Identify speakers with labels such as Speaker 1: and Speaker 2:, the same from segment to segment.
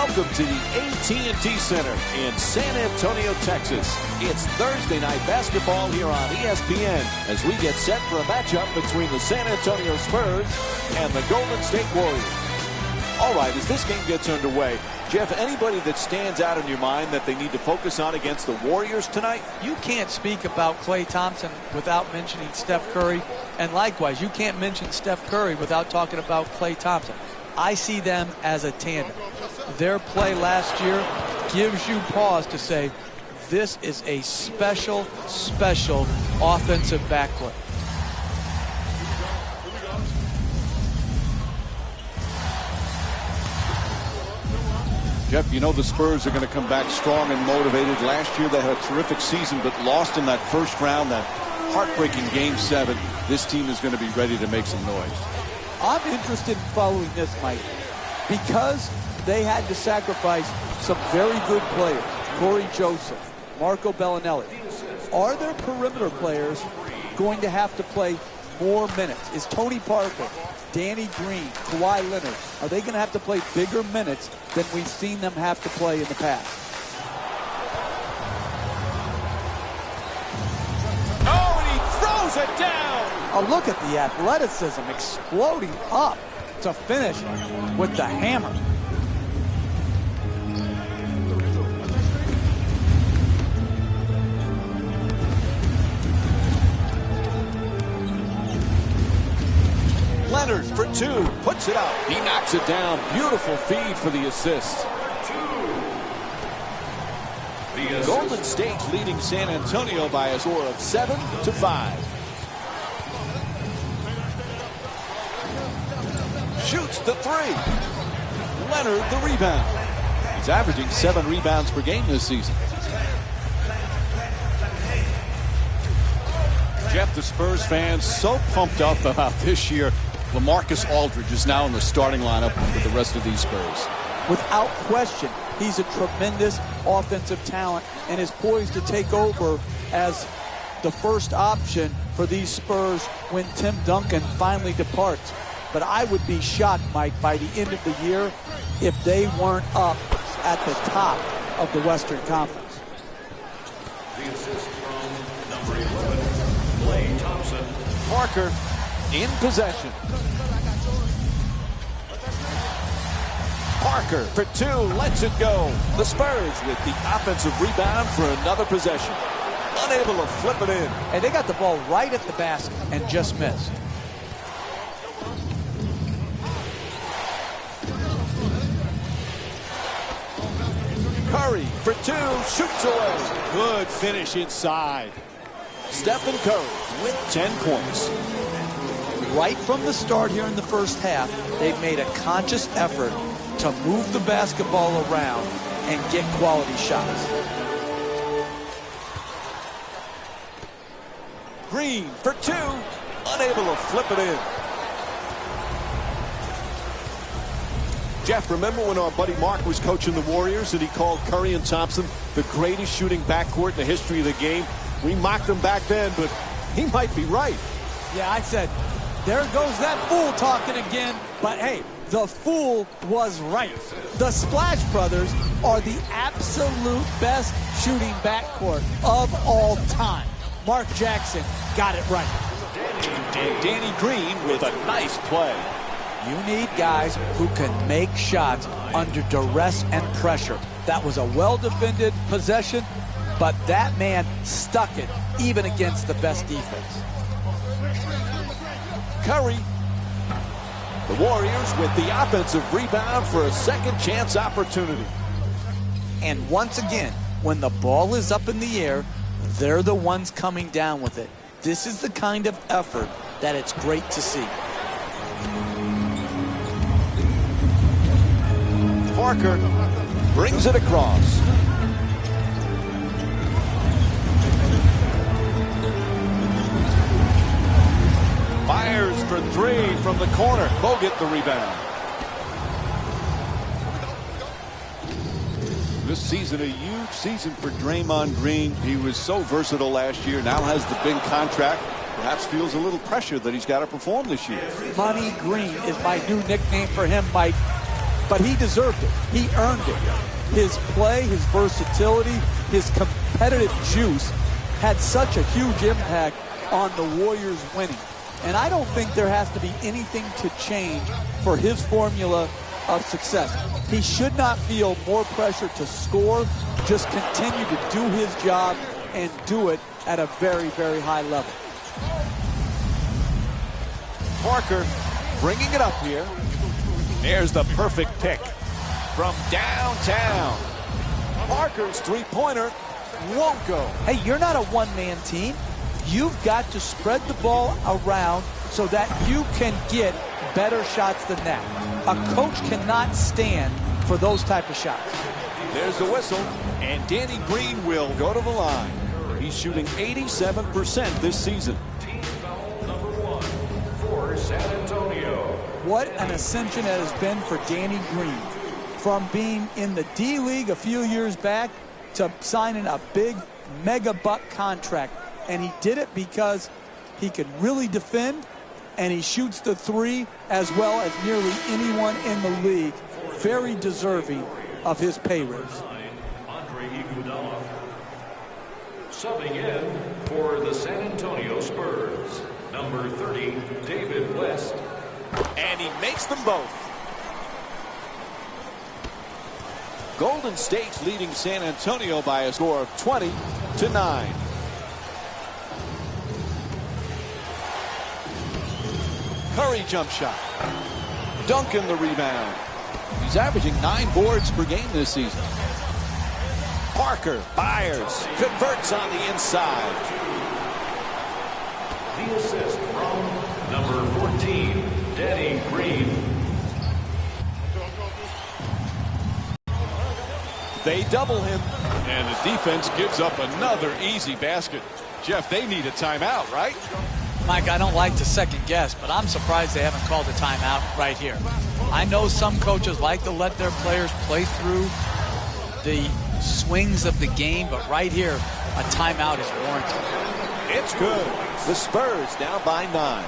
Speaker 1: Welcome to the AT&T Center in San Antonio, Texas. It's Thursday night basketball here on ESPN as we get set for a matchup between the San Antonio Spurs and the Golden State Warriors. All right, as this game gets underway, Jeff, anybody that stands out in your mind that they need to focus on against the Warriors tonight?
Speaker 2: You can't speak about Klay Thompson without mentioning Steph Curry. And likewise, you can't mention Steph Curry without talking about Klay Thompson. I see them as a tandem. Their play last year gives you pause to say, this is a special, special offensive backcourt.
Speaker 3: Jeff, you know the Spurs are going to come back strong and motivated. Last year they had a terrific season, but lost in that first round, that heartbreaking Game 7. This team is going to be ready to make some noise.
Speaker 2: I'm interested in following this, Mike, because they had to sacrifice some very good players. Corey Joseph, Marco Bellinelli. Are their perimeter players going to have to play more minutes? Is Tony Parker, Danny Green, Kawhi Leonard, are they going to have to play bigger minutes than we've seen them have to play in the past?
Speaker 1: Oh, and he throws it down!
Speaker 2: Oh, look at the athleticism exploding up to finish with the hammer.
Speaker 1: Leonard for two, puts it up. He knocks it down. Beautiful feed for the assist. Golden State leading San Antonio by a score of 7-5. Shoots the three. Leonard the rebound.
Speaker 3: He's averaging 7 rebounds per game this season. Jeff, the Spurs fans so pumped up about this year. LaMarcus Aldridge is now in the starting lineup with the rest of these Spurs.
Speaker 2: Without question, he's a tremendous offensive talent and is poised to take over as the first option for these Spurs when Tim Duncan finally departs. But I would be shocked, Mike, by the end of the year if they weren't up at the top of the Western Conference.
Speaker 4: The assist from number 11, Klay Thompson.
Speaker 1: Parker in possession. Parker for two, lets it go. The Spurs with the offensive rebound for another possession. Unable to flip it in.
Speaker 2: And they got the ball right at the basket and just missed.
Speaker 1: Curry for two, shoots away. Good finish inside. Stephen Curry with 10 points.
Speaker 2: Right from the start here in the first half, they've made a conscious effort to move the basketball around and get quality shots.
Speaker 1: Green for two, unable to flip it in. Jeff, remember when our buddy Mark was coaching the Warriors and he called Curry and Thompson the greatest shooting backcourt in the history of the game? We mocked him back then, but he might be right.
Speaker 2: Yeah, I said, there goes that fool talking again. But hey, the fool was right. The Splash Brothers are the absolute best shooting backcourt of all time. Mark Jackson got it right.
Speaker 1: And Danny Green with a nice play.
Speaker 2: You need guys who can make shots under duress and pressure. That was a well-defended possession, but that man stuck it even against the best defense.
Speaker 1: Curry. The Warriors with the offensive rebound for a second chance opportunity.
Speaker 2: And once again, when the ball is up in the air, they're the ones coming down with it. This is the kind of effort that it's great to see.
Speaker 1: Parker brings it across. Fires for three from the corner. Bogut the rebound.
Speaker 3: This season, a huge season for Draymond Green. He was so versatile last year, now has the big contract. Perhaps feels a little pressure that he's got to perform this year.
Speaker 2: Money Green is my new nickname for him, Mike. but he deserved it. He earned it. His play, his versatility, his competitive juice had such a huge impact on the Warriors winning. And I don't think there has to be anything to change for his formula of success. He should not feel more pressure to score, just continue to do his job and do it at a very, very high level.
Speaker 1: Parker bringing it up here. There's the perfect pick from downtown. Parker's three-pointer won't go.
Speaker 2: Hey, you're not a one-man team. You've got to spread the ball around so that you can get better shots than that. A coach cannot stand for those type of shots.
Speaker 1: There's the whistle, and Danny Green will go to the line. He's shooting 87% this season.
Speaker 4: Team foul number 1 for San Antonio.
Speaker 2: What an ascension it has been for Danny Green. From being in the D-League a few years back to signing a big mega buck contract. And he did it because he could really defend, and he shoots the three as well as nearly anyone in the league. Very deserving of his pay raise.
Speaker 4: Andre Iguodala. Subbing in for the San Antonio Spurs, number 30, David West.
Speaker 1: And he makes them both. Golden State's leading San Antonio by a score of 20-9. Curry jump shot. Duncan the rebound. He's averaging 9 boards per game this season. Parker fires, converts on the inside.
Speaker 4: The assist from number 14, Danny Green.
Speaker 1: They double him.
Speaker 3: And the defense gives up another easy basket. Jeff, they need a timeout, right?
Speaker 5: Mike, I don't like to second guess, but I'm surprised they haven't called a timeout right here. I know some coaches like to let their players play through the swings of the game, but right here, a timeout is warranted.
Speaker 1: It's good. The Spurs down by 9.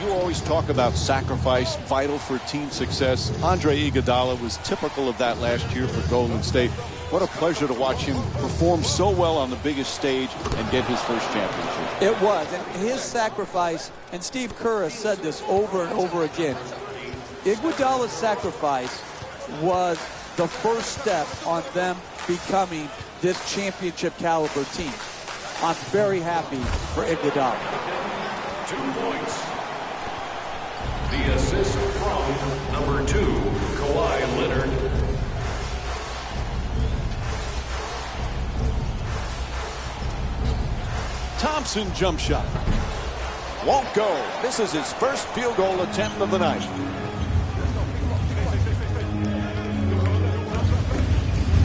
Speaker 1: You always talk about sacrifice, vital for team success. Andre Iguodala was typical of that last year for Golden State. What a pleasure to watch him perform so well on the biggest stage and get his first championship.
Speaker 2: It was, and his sacrifice, and Steve Kerr has said this over and over again, Iguodala's sacrifice was the first step on them becoming this championship caliber team. I'm very happy for Iguodala.
Speaker 4: 2 points. The assist from number 2, Kawhi Leonard.
Speaker 1: Thompson jump shot. Won't go. This is his first field goal attempt of the night.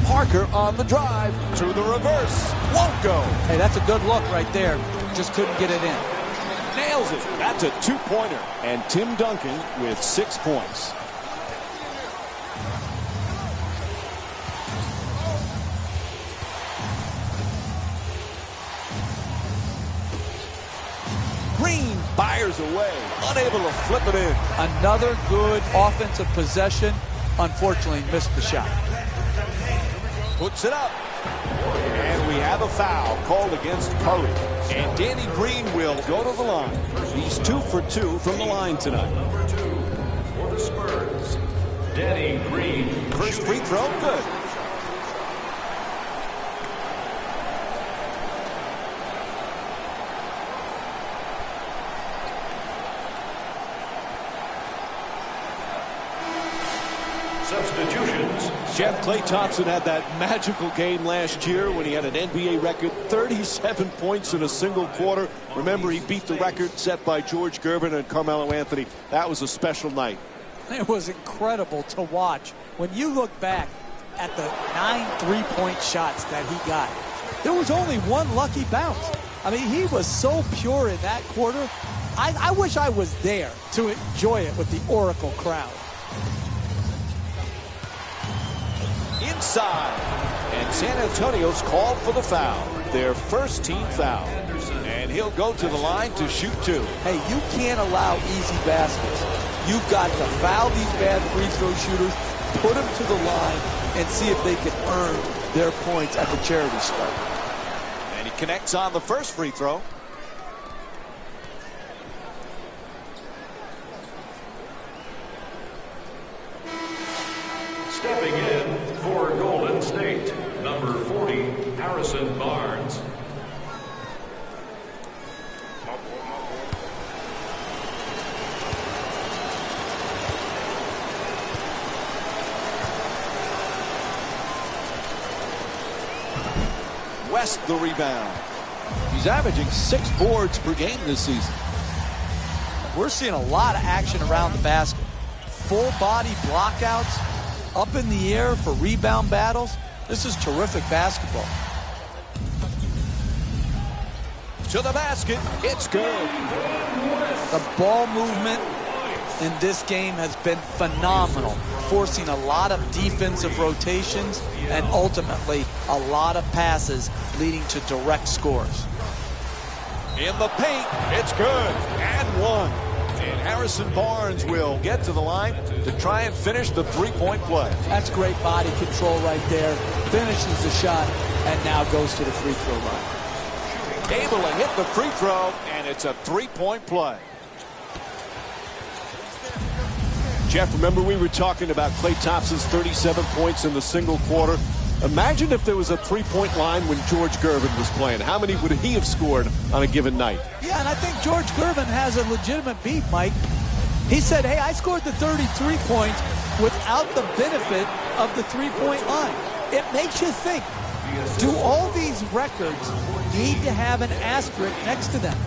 Speaker 1: Parker on the drive to the reverse. Won't go.
Speaker 2: Hey, that's a good look right there. Just couldn't get it in.
Speaker 1: Nails it. That's a 2-pointer. And Tim Duncan with 6 points. Green fires away, unable to flip it in.
Speaker 2: Another good offensive possession. Unfortunately, missed the shot.
Speaker 1: Puts it up. And we have a foul called against Curry. And Danny Green will go to the line. He's 2 for 2 from the line tonight.
Speaker 4: Number 2 for the Spurs, Danny Green.
Speaker 1: First free throw, good.
Speaker 4: Substitutions.
Speaker 1: Jeff, Klay Thompson had that magical game last year when he had an NBA record, 37 points in a single quarter. Remember, he beat the record set by George Gervin and Carmelo Anthony. That was a special night.
Speaker 2: It was incredible to watch. When you look back at the 9 3-point shots that he got, there was only one lucky bounce. I mean, he was so pure in that quarter. I wish I was there to enjoy it with the Oracle crowd.
Speaker 1: Inside, and San Antonio's called for the foul, their first team foul. And
Speaker 3: he'll go to the line to shoot 2.
Speaker 2: Hey, you can't allow easy baskets. You've got to foul these bad free throw shooters, put them to the line, and see if they can earn their points at the charity stripe.
Speaker 3: And he connects on the first free throw.
Speaker 4: Stepping in for Golden State, number 40, Harrison Barnes.
Speaker 3: West the rebound. He's averaging 6 boards per game this season.
Speaker 2: We're seeing a lot of action around the basket. Full body blockouts, up in the air for rebound battles. This is terrific basketball.
Speaker 3: To the basket, it's good.
Speaker 2: The ball movement in this game has been phenomenal, forcing a lot of defensive rotations and ultimately a lot of passes leading to direct scores.
Speaker 3: In the paint, it's good. And 1. And Harrison Barnes will get to the line to try and finish the three-point play.
Speaker 2: That's great body control right there. Finishes the shot and now goes to the free throw line.
Speaker 3: Able to hit the free throw, and it's a three-point play. Jeff, remember we were talking about Klay Thompson's 37 points in the single quarter? Imagine if there was a three-point line when George Gervin was playing. How many would he have scored on a given night?
Speaker 2: Yeah, and I think George Gervin has a legitimate beat, Mike. He said, hey, I scored the 33 points without the benefit of the three-point line. It makes you think, do all these records need to have an asterisk next to them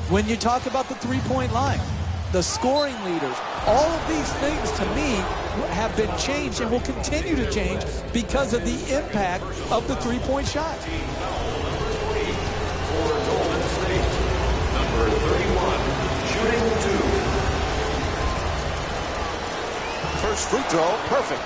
Speaker 2: when you talk about the three-point line? The scoring leaders, all of these things to me have been changed and will continue to change because of the impact of the three-point shot.
Speaker 4: For Golden State, number 31, shooting 2.
Speaker 3: First free throw, perfect.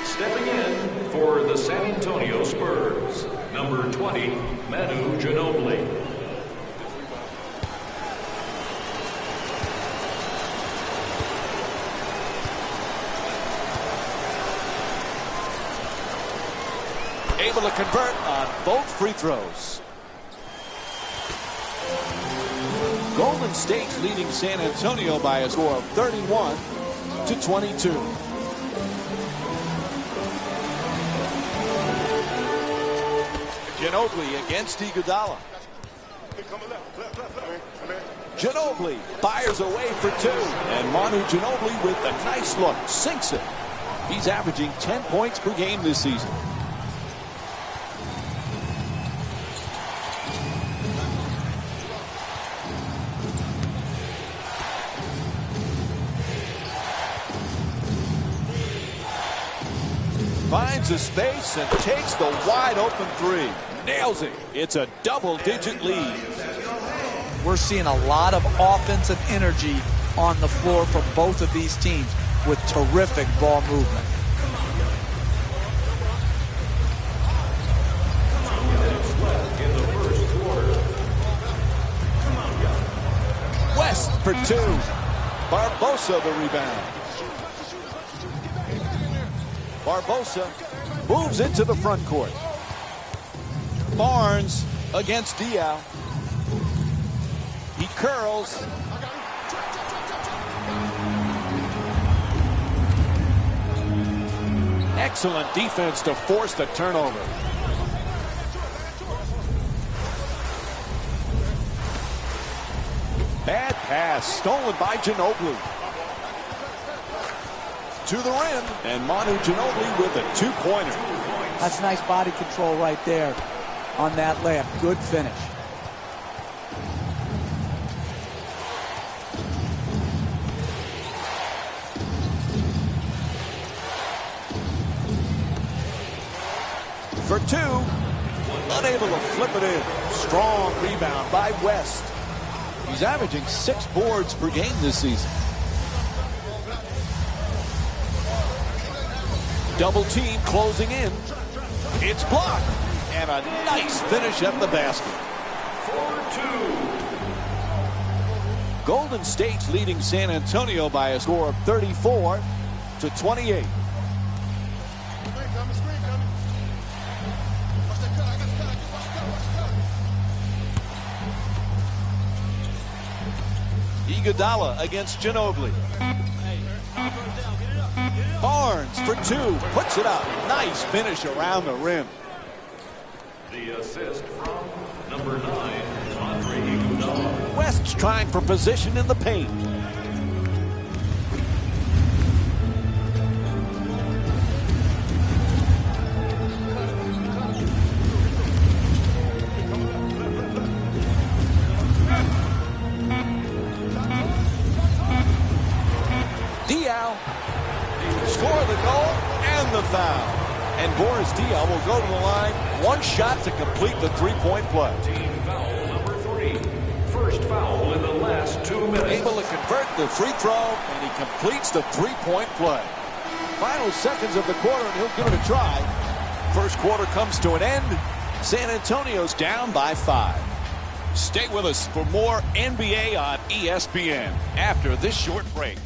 Speaker 4: Stepping in for the San Antonio Spurs, number 20, Manu Ginobili.
Speaker 3: Able to convert on both free throws. Golden State's leading San Antonio by a score of 31-22. Ginobili against Iguodala. Ginobili fires away for 2. And Manu Ginobili with a nice look, sinks it. He's averaging 10 points per game this season. Finds a space and takes the wide open 3. Nails it. It's a double-digit lead.
Speaker 2: We're seeing a lot of offensive energy on the floor from both of these teams with terrific ball movement.
Speaker 3: West for 2. Barbosa the rebound. Barbosa moves into the front court. Barnes against Diaw. He curls. Excellent defense to force the turnover. Bad pass stolen by Ginobili. To the rim, and Manu Ginobili with a 2-pointer.
Speaker 2: That's nice body control right there on that layup. Good finish.
Speaker 3: For 2, unable to flip it in. Strong rebound by West. He's averaging 6 boards per game this season.
Speaker 1: Double team closing in. It's blocked. And a nice finish at the basket.
Speaker 4: 4-2.
Speaker 1: Golden State's leading San Antonio by a score of 34-28. Iguodala against Ginobili. Barnes for two, puts it up. Nice finish around the rim.
Speaker 4: The assist from number 9, Andre Iguodala.
Speaker 1: West's trying for position in the paint. Diaw score the goal and the foul. And Boris Diaw will go to the line. One shot to complete the three-point play.
Speaker 4: Team foul number 3. First foul in the last 2 minutes.
Speaker 1: Able to convert the free throw, and he completes the three-point play. Final seconds of the quarter, and he'll give it a try. First quarter comes to an end. San Antonio's down by 5. Stay with us for more NBA on ESPN after this short break.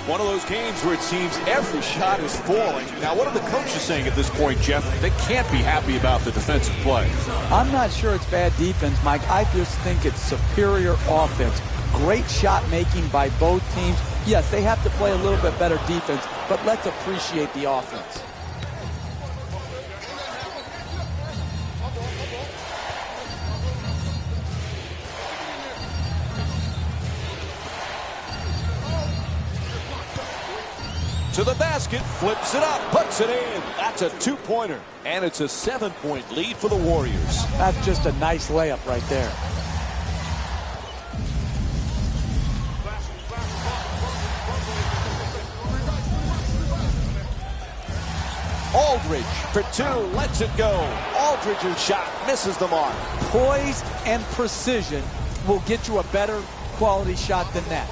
Speaker 1: One of those games where it seems every shot is falling. Now, what are the coaches saying at this point, Jeff? They can't be happy about the defensive play.
Speaker 2: I'm not sure it's bad defense, Mike. I just think it's superior offense. Great shot making by both teams. Yes, they have to play a little bit better defense, but let's appreciate the offense.
Speaker 1: To the basket, flips it up, puts it in. That's a two-pointer, and it's a 7-point lead for the Warriors.
Speaker 2: That's just a nice layup right there.
Speaker 1: Aldridge for two, lets it go. Aldridge's shot misses the mark.
Speaker 2: Poise and precision will get you a better quality shot than that.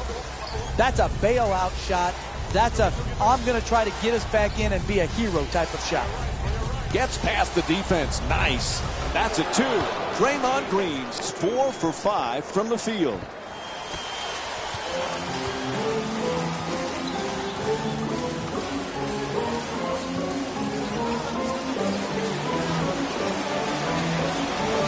Speaker 2: That's a bailout shot. That's a, I'm going to try to get us back in and be a hero type of shot.
Speaker 1: Gets past the defense. Nice. That's a two. Draymond Green's 4 for 5 from the field.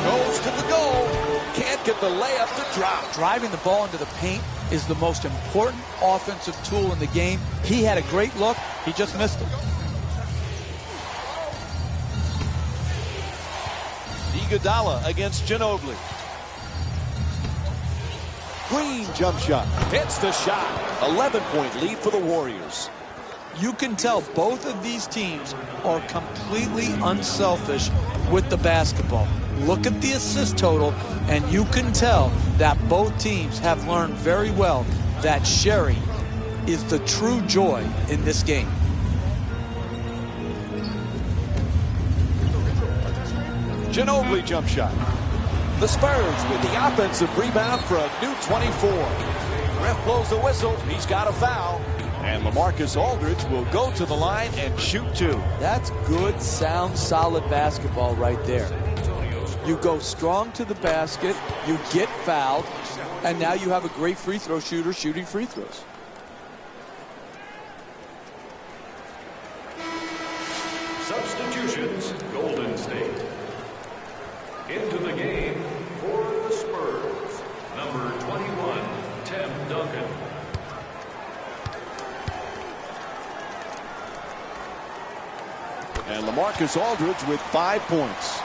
Speaker 1: Goes to the goal. Can't get the layup to drop.
Speaker 2: Driving the ball into the paint is the most important offensive tool in the game. He had a great look. He just missed it.
Speaker 1: Iguodala against Ginobili. Green jump shot. Hits the shot. 11-point lead for the Warriors.
Speaker 2: You can tell both of these teams are completely unselfish with the basketball. Look at the assist total, and you can tell that both teams have learned very well that sharing is the true joy in this game.
Speaker 1: Ginobili jump shot. The Spurs with the offensive rebound for a new 24. Ref blows the whistle. He's got a foul. And LaMarcus Aldridge will go to the line and shoot two.
Speaker 2: That's good, sound, solid basketball right there. You go strong to the basket, you get fouled, and now you have a great free throw shooter shooting free throws.
Speaker 4: Substitutions, Golden State. Into the game for the Spurs, number 21, Tim Duncan.
Speaker 1: And LaMarcus Aldridge with 5 points.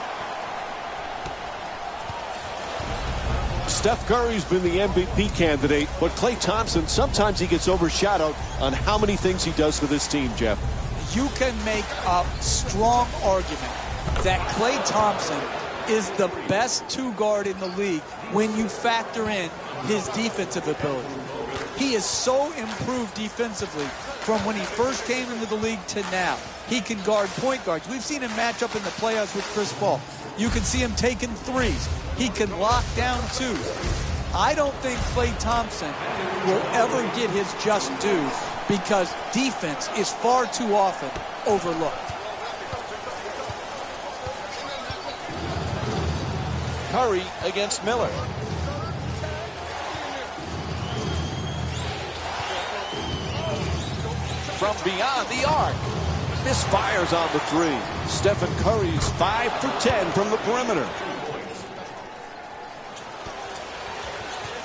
Speaker 1: Steph Curry's been the MVP candidate, but Klay Thompson, sometimes he gets overshadowed on how many things he does for this team, Jeff.
Speaker 2: You can make a strong argument that Klay Thompson is the best two-guard in the league when you factor in his defensive ability. He is so improved defensively from when he first came into the league to now. He can guard point guards. We've seen him match up in the playoffs with Chris Paul. You can see him taking threes. He can lock down twos. I don't think Klay Thompson will ever get his just due because defense is far too often overlooked.
Speaker 1: Curry against Miller. From beyond the arc. Misfires on the three. Stephen Curry's 5 for 10 from the perimeter.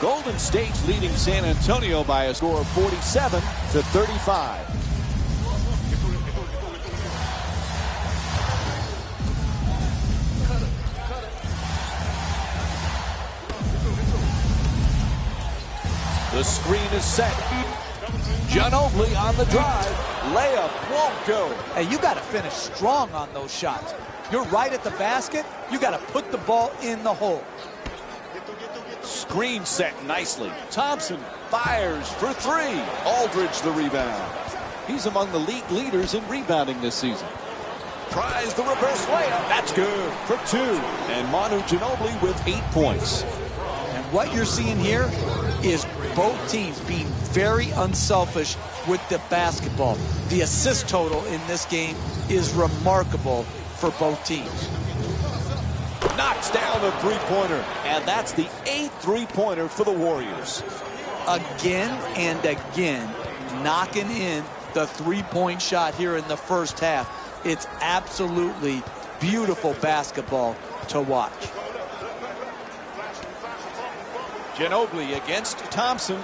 Speaker 1: Golden State's leading San Antonio by a score of 47-35. The screen is set. Ginobili on the drive. Layup won't go.
Speaker 2: Hey, you got to finish strong on those shots. You're right at the basket. You got to put the ball in the hole.
Speaker 1: Screen set nicely. Thompson fires for three. Aldridge the rebound. He's among the league leaders in rebounding this season. Tries the reverse layup. That's good for two. And Manu Ginobili with 8 points.
Speaker 2: And what you're seeing here is both teams being very unselfish with the basketball. The assist total in this game is remarkable for both teams.
Speaker 1: Knocks down a three-pointer, and that's the 8th three-pointer for the Warriors.
Speaker 2: Again and again, knocking in the three-point shot here in the first half. It's absolutely beautiful basketball to watch.
Speaker 1: Ginobili against Thompson.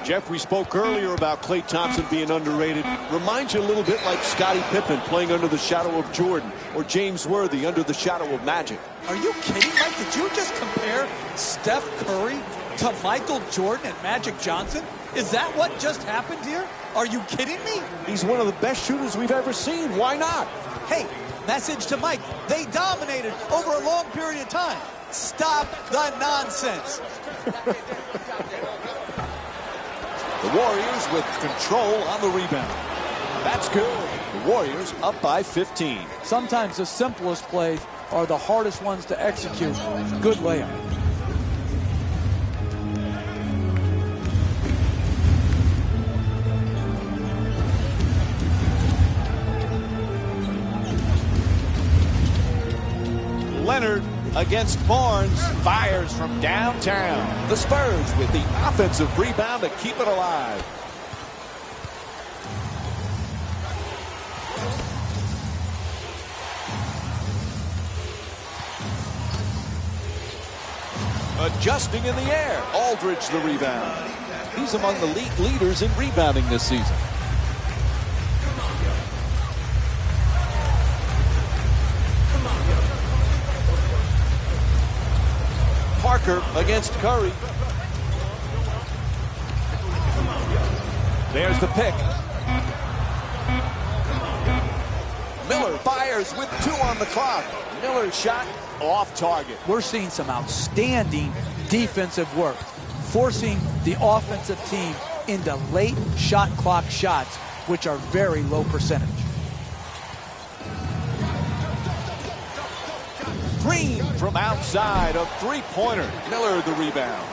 Speaker 1: Jeff, we spoke earlier about Klay Thompson being underrated. Reminds you a little bit like Scottie Pippen playing under the shadow of Jordan, or James Worthy under the shadow of Magic.
Speaker 2: Are you kidding, Mike? Did you just compare Steph Curry to Michael Jordan and Magic Johnson? Is that what just happened here? Are you kidding me?
Speaker 1: He's one of the best shooters we've ever seen. Why not?
Speaker 2: Hey, message to Mike. They dominated over a long period of time. Stop the nonsense.
Speaker 1: The Warriors with control on the rebound. That's good. The Warriors up by 15.
Speaker 2: Sometimes the simplest plays are the hardest ones to execute. Good layup.
Speaker 1: Leonard against Barnes, fires from downtown. The Spurs with the offensive rebound to keep it alive. Adjusting in the air. Aldridge the rebound. He's among the league leaders in rebounding this season. Parker against Curry. There's the pick. Miller fires with 2 on the clock. Miller's shot off target.
Speaker 2: We're seeing some outstanding defensive work, forcing the offensive team into late shot clock shots, which are very low percentage.
Speaker 1: Green from outside, a three-pointer. Miller the rebound.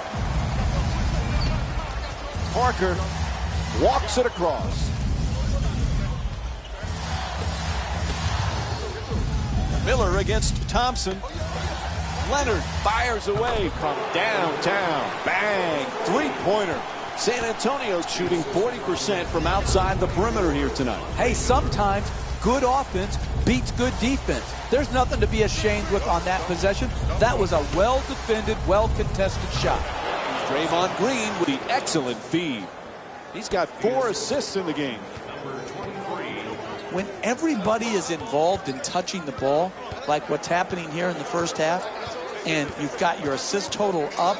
Speaker 1: Parker walks it across. Miller against Thompson. Leonard fires away from downtown. Bang! Three-pointer. San Antonio shooting 40% from outside the perimeter here tonight.
Speaker 2: Hey, sometimes good offense beats good defense. There's nothing to be ashamed with on that possession. That was a well-defended, well-contested shot.
Speaker 1: Draymond Green with the excellent feed. He's got 4 assists in the game.
Speaker 2: When everybody is involved in touching the ball, like what's happening here in the first half, and you've got your assist total up,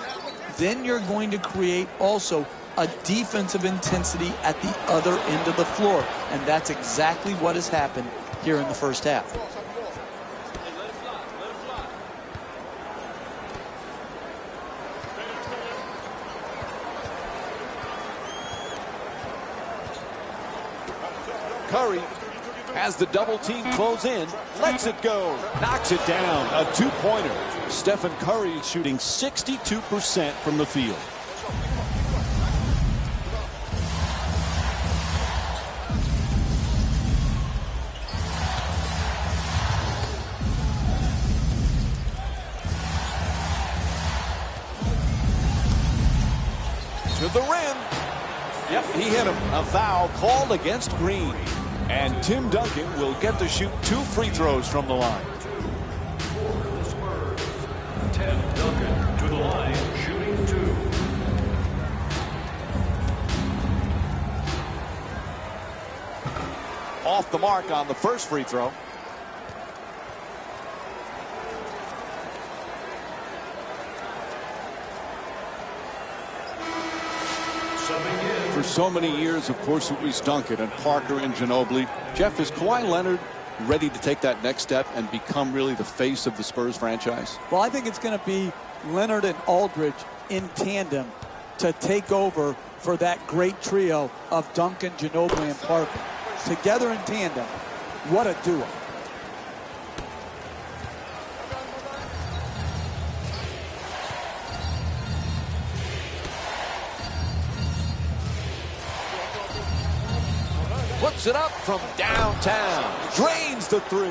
Speaker 2: then you're going to create also a defensive intensity at the other end of the floor. And that's exactly what has happened here in the first half.
Speaker 3: Curry has the double team close in, lets it go, knocks it down, a two-pointer. Stephen Curry is shooting 62% from the field. To the rim. Yep, he hit him. A foul called against Green. And Tim Duncan will get to shoot 2 free throws from the line.
Speaker 4: For the Spurs, Tim Duncan to the line, shooting 2.
Speaker 3: Off the mark on the first free throw. For so many years, of course, it was Duncan and Parker and Ginobili. Jeff, is Kawhi Leonard ready to take that next step and become really the face of the Spurs franchise?
Speaker 2: Well, I think it's going to be Leonard and Aldridge in tandem to take over for that great trio of Duncan, Ginobili, and Parker. Together in tandem, what a duo.
Speaker 3: Puts it up from downtown. Drains the 3.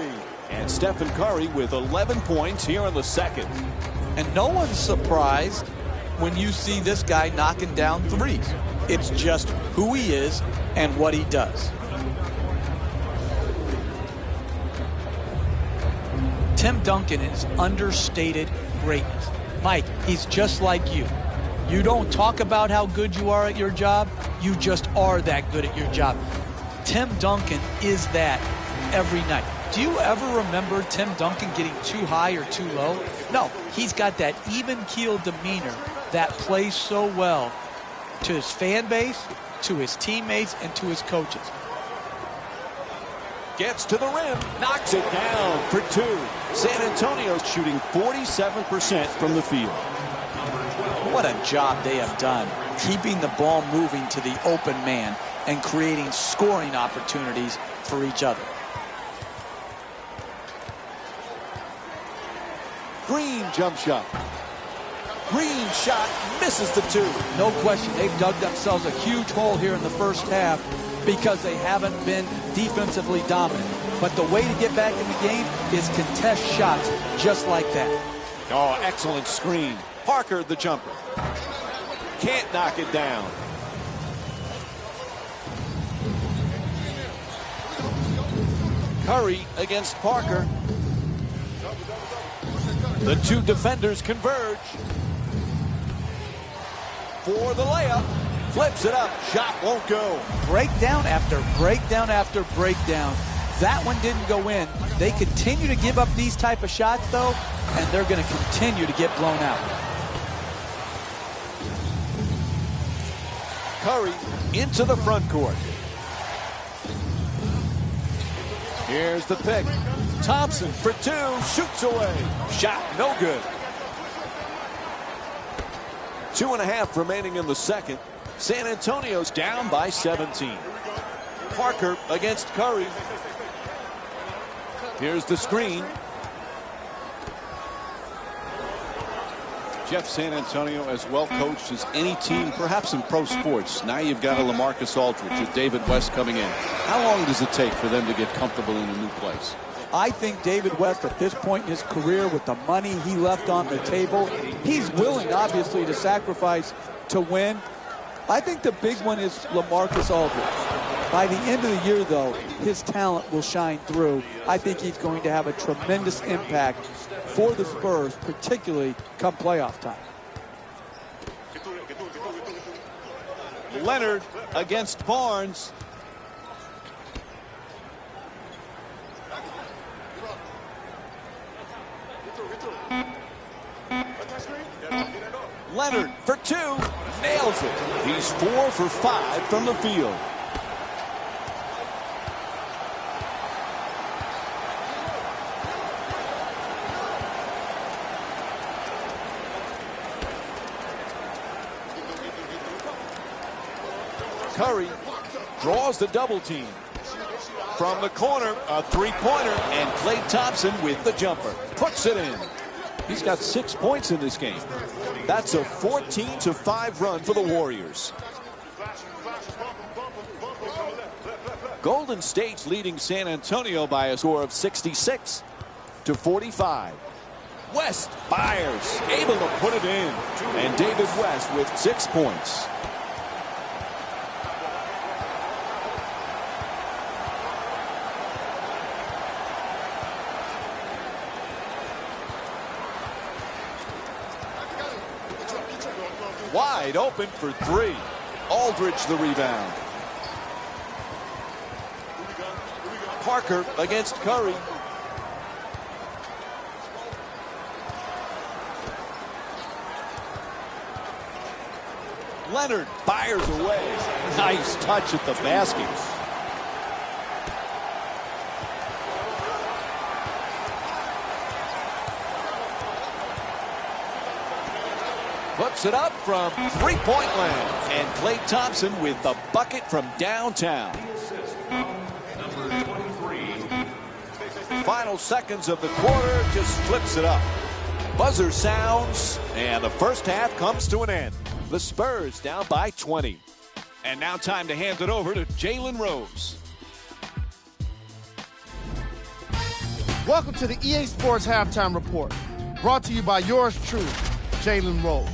Speaker 3: And Stephen Curry with 11 points here in the second.
Speaker 5: And no one's surprised when you see this guy knocking down threes. It's just who he is and what he does. Tim Duncan is understated greatness. Mike, he's just like you. You don't talk about how good you are at your job. You just are that good at your job. Tim Duncan is that every night. Do you ever remember Tim Duncan getting too high or too low? No, he's got that even-keeled demeanor that plays so well to his fan base, to his teammates, and to his coaches.
Speaker 3: Gets to the rim, knocks it down for 2. San Antonio shooting 47% from the field.
Speaker 5: What a job they have done, keeping the ball moving to the open man and creating scoring opportunities for each other.
Speaker 3: Green jump shot. Green shot misses the 2.
Speaker 2: No question, they've dug themselves a huge hole here in the first half because they haven't been defensively dominant. But the way to get back in the game is contest shots just like that.
Speaker 3: Oh, excellent screen. Parker the jumper. Can't knock it down. Curry against Parker. The 2 defenders converge. For the layup. Flips it up. Shot won't go.
Speaker 2: Breakdown after breakdown after breakdown. That one didn't go in. They continue to give up these type of shots, though, and they're going to continue to get blown out.
Speaker 3: Curry into the front court. Here's the pick. Thompson for 2. Shoots away. Shot no good. 2.5 remaining in the second. San Antonio's down by 17. Parker against Curry. Here's the screen. Jeff, San Antonio as well coached as any team, perhaps in pro sports. Now you've got a LaMarcus Aldridge with David West coming in. How long does it take for them to get comfortable in a new place?
Speaker 2: I think David West, at this point in his career, with the money he left on the table, he's willing, obviously, to sacrifice to win. I think the big one is LaMarcus Aldridge. By the end of the year, though, his talent will shine through. I think he's going to have a tremendous impact for the Spurs, particularly come playoff time.
Speaker 3: Leonard against Barnes. Leonard for 2. Nails it. He's 4 for 5 from the field. Curry draws the double team.
Speaker 1: from the corner, a three-pointer, and Klay Thompson with the jumper. Puts it in. He's got 6 points in this game. That's a 14-5 run for the Warriors. Golden State's leading San Antonio by a score of 66-45. West fires, able to put it in. And David West with 6 points. Wide open for 3. Aldridge the rebound. Parker against Curry. Leonard fires away. Nice touch at the basket. Puts it up from three-point land. And Klay Thompson with the bucket from downtown. Final seconds of the quarter, just flips it up. Buzzer sounds, and the first half comes to an end. The Spurs down by 20. And now time to hand it over to Jalen Rose.
Speaker 6: Welcome to the EA Sports Halftime Report, brought to you by yours truly, Jalen Rose.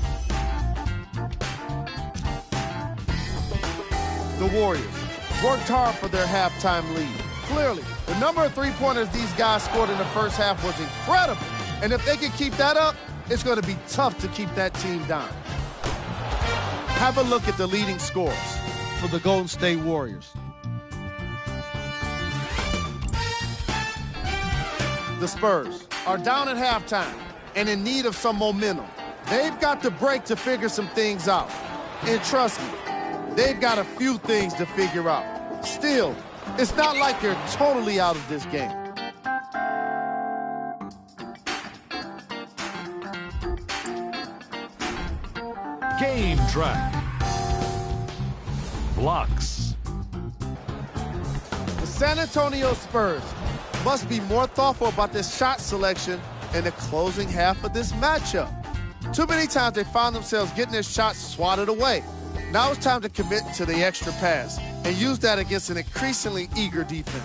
Speaker 6: The Warriors worked hard for their halftime lead. Clearly, the number of three-pointers these guys scored in the first half was incredible. And if they can keep that up, it's going to be tough to keep that team down. Have a look at the leading scorers for the Golden State Warriors. The Spurs are down at halftime and in need of some momentum. They've got the break to figure some things out. And trust me, they've got a few things to figure out. Still, it's not like they're totally out of this game.
Speaker 4: Game track. Blocks.
Speaker 6: The San Antonio Spurs must be more thoughtful about their shot selection in the closing half of this matchup. Too many times they found themselves getting their shots swatted away. Now it's time to commit to the extra pass and use that against an increasingly eager defense.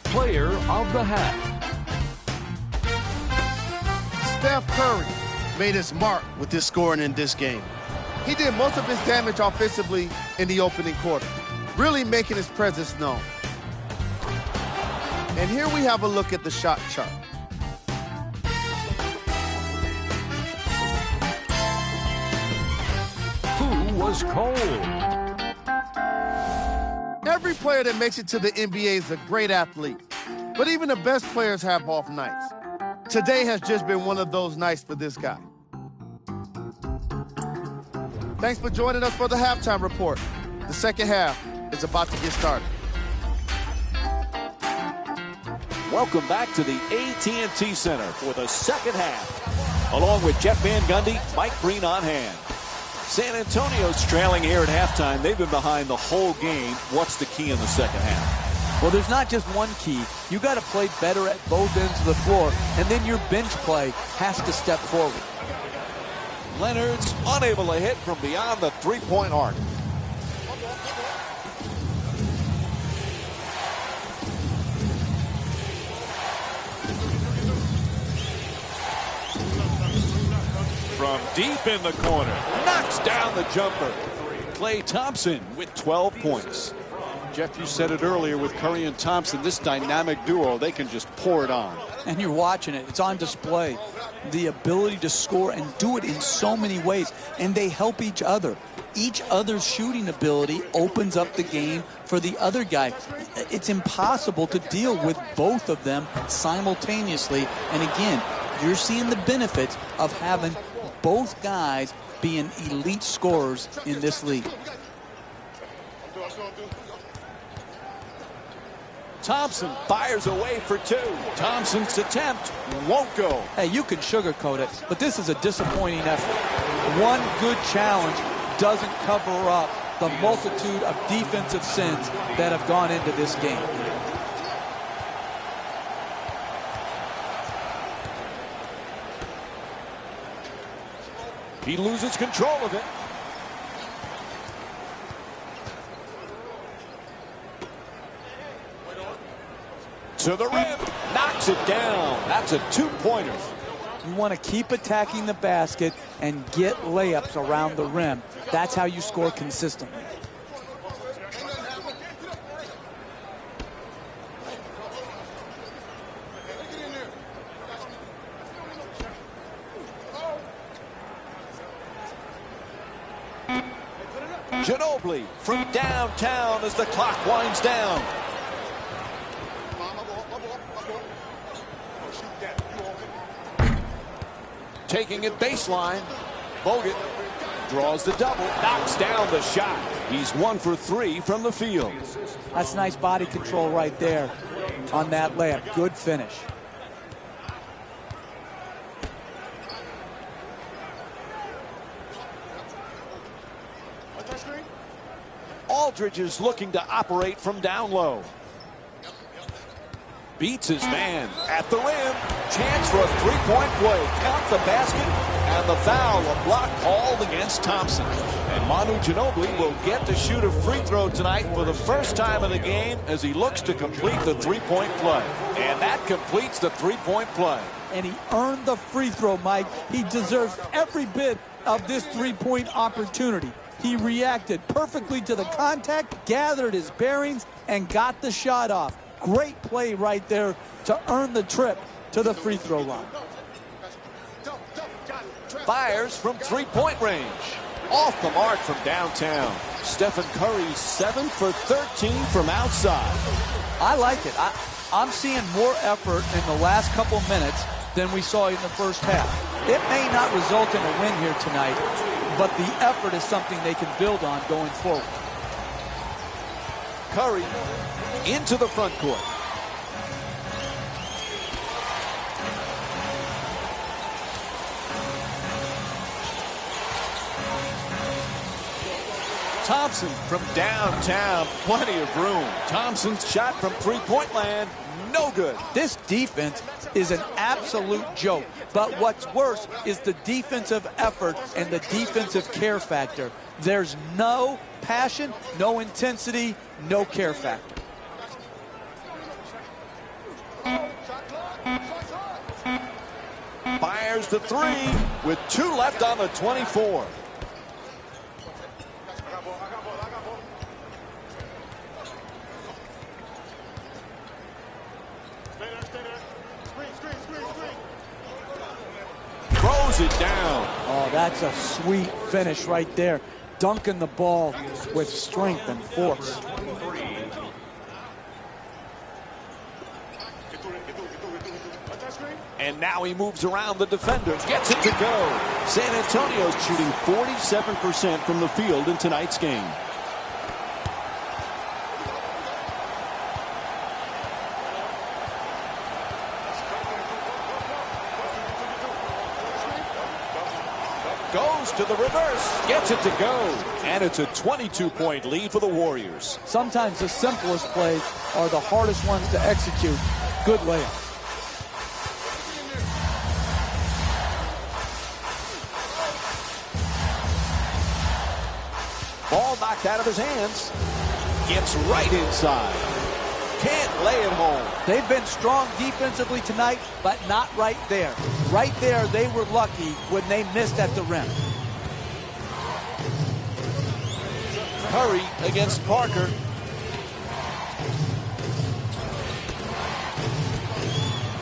Speaker 4: Player of the half.
Speaker 6: Steph Curry made his mark with his scoring in this game. He did most of his damage offensively in the opening quarter, really making his presence known. And here we have a look at the shot chart.
Speaker 4: Who was cold?
Speaker 6: Every player that makes it to the NBA is a great athlete, but even the best players have off nights. Today has just been one of those nights for this guy. Thanks for joining us for the halftime report. The second half is about to get started.
Speaker 1: Welcome back to the AT&T Center for the second half. Along with Jeff Van Gundy, Mike Breen on hand. San Antonio's trailing here at halftime. They've been behind the whole game. What's the key in the second half?
Speaker 2: Well, there's not just one key. You got to play better at both ends of the floor, and then your bench play has to step forward.
Speaker 1: Leonard's unable to hit from beyond the three-point arc. From deep in the corner, knocks down the jumper. Klay Thompson with 12 points.
Speaker 3: Jeff, you said it earlier with Curry and Thompson, this dynamic duo, they can just pour it on.
Speaker 2: And you're watching it. It's on display. The ability to score and do it in so many ways. And they help each other. Each other's shooting ability opens up the game for the other guy. It's impossible to deal with both of them simultaneously. And again, you're seeing the benefits of having both guys being elite scorers in this league.
Speaker 1: Thompson fires away for two. Thompson's attempt won't go.
Speaker 2: Hey, you can sugarcoat it, but this is a disappointing effort. One good challenge doesn't cover up the multitude of defensive sins that have gone into this game.
Speaker 1: He loses control of it. To the rim, knocks it down. That's a two-pointer.
Speaker 2: You want to keep attacking the basket and get layups around the rim. That's how you score consistently.
Speaker 1: Ginobili from downtown as the clock winds down. Taking it baseline. Bogut draws the double, knocks down the shot. He's 1 for 3 from the field.
Speaker 2: That's nice body control right there on that layup. Good finish.
Speaker 1: Aldridge is looking to operate from down low. Beats his man at the rim. Chance for a three-point play. Count the basket and the foul. A block called against Thompson. And Manu Ginobili will get to shoot a free throw tonight for the first time in the game as he looks to complete the three-point play. And that completes the three-point play.
Speaker 2: And he earned the free throw, Mike. He deserves every bit of this three-point opportunity. He reacted perfectly to the contact, gathered his bearings, and got the shot off. Great play right there to earn the trip to the free throw line.
Speaker 1: Fires from three-point range. Off the mark from downtown. Stephen Curry 7 for 13 from outside.
Speaker 2: I like it. I'm seeing more effort in the last couple minutes than we saw in the first half. It may not result in a win here tonight, but the effort is something they can build on going forward.
Speaker 1: Curry into the front court. Thompson from downtown, plenty of room. Thompson's shot from three-point land, no good.
Speaker 2: This defense is an absolute joke, but what's worse is the defensive effort and the defensive care factor. There's no passion, no intensity, no care factor.
Speaker 1: Fires the three with 2 left on the 24. Throws it down.
Speaker 2: Oh, that's a sweet finish right there. Dunking the ball with strength and force.
Speaker 1: And now he moves around the defenders, gets it to go. San Antonio's shooting 47% from the field in tonight's game. Goes to the reverse, gets it to go. And it's a 22-point lead for the Warriors.
Speaker 2: Sometimes the simplest plays are the hardest ones to execute. Good layup.
Speaker 1: Ball knocked out of his hands. Gets right inside. Can't lay it home.
Speaker 2: They've been strong defensively tonight, but not right there. Right there, they were lucky when they missed at the rim.
Speaker 1: Curry against Parker.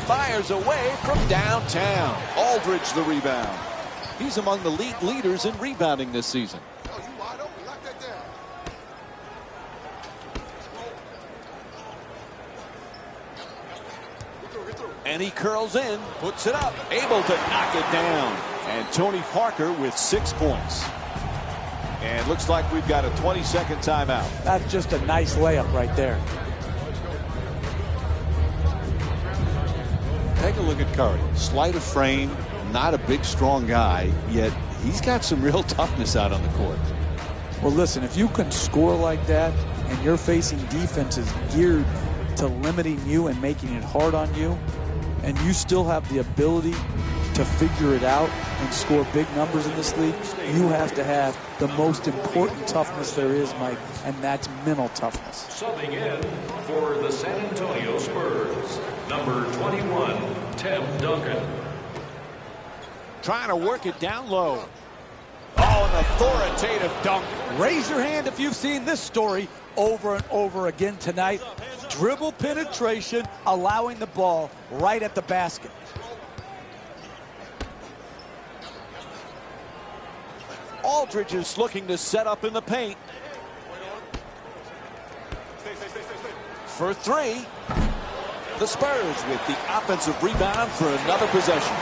Speaker 1: Fires away from downtown. Aldridge the rebound. He's among the league leaders in rebounding this season. And he curls in, puts it up, able to knock it down. And Tony Parker with 6 points. And looks like we've got a 20-second timeout.
Speaker 2: That's just a nice layup right there.
Speaker 3: Take a look at Curry. Slight of frame, not a big, strong guy, yet he's got some real toughness out on the court.
Speaker 2: Well, listen, if you can score like that and you're facing defenses geared to limiting you and making it hard on you, and you still have the ability to figure it out and score big numbers in this league, you have to have the most important toughness there is, Mike, and that's mental toughness.
Speaker 4: Subbing in for the San Antonio Spurs, number 21, Tim Duncan.
Speaker 1: Trying to work it down low. Oh, an authoritative dunk.
Speaker 2: Raise your hand if you've seen this story over and over again tonight. Dribble penetration, allowing the ball right at the basket.
Speaker 1: Aldridge is looking to set up in the paint. For three. The Spurs with the offensive rebound for another possession.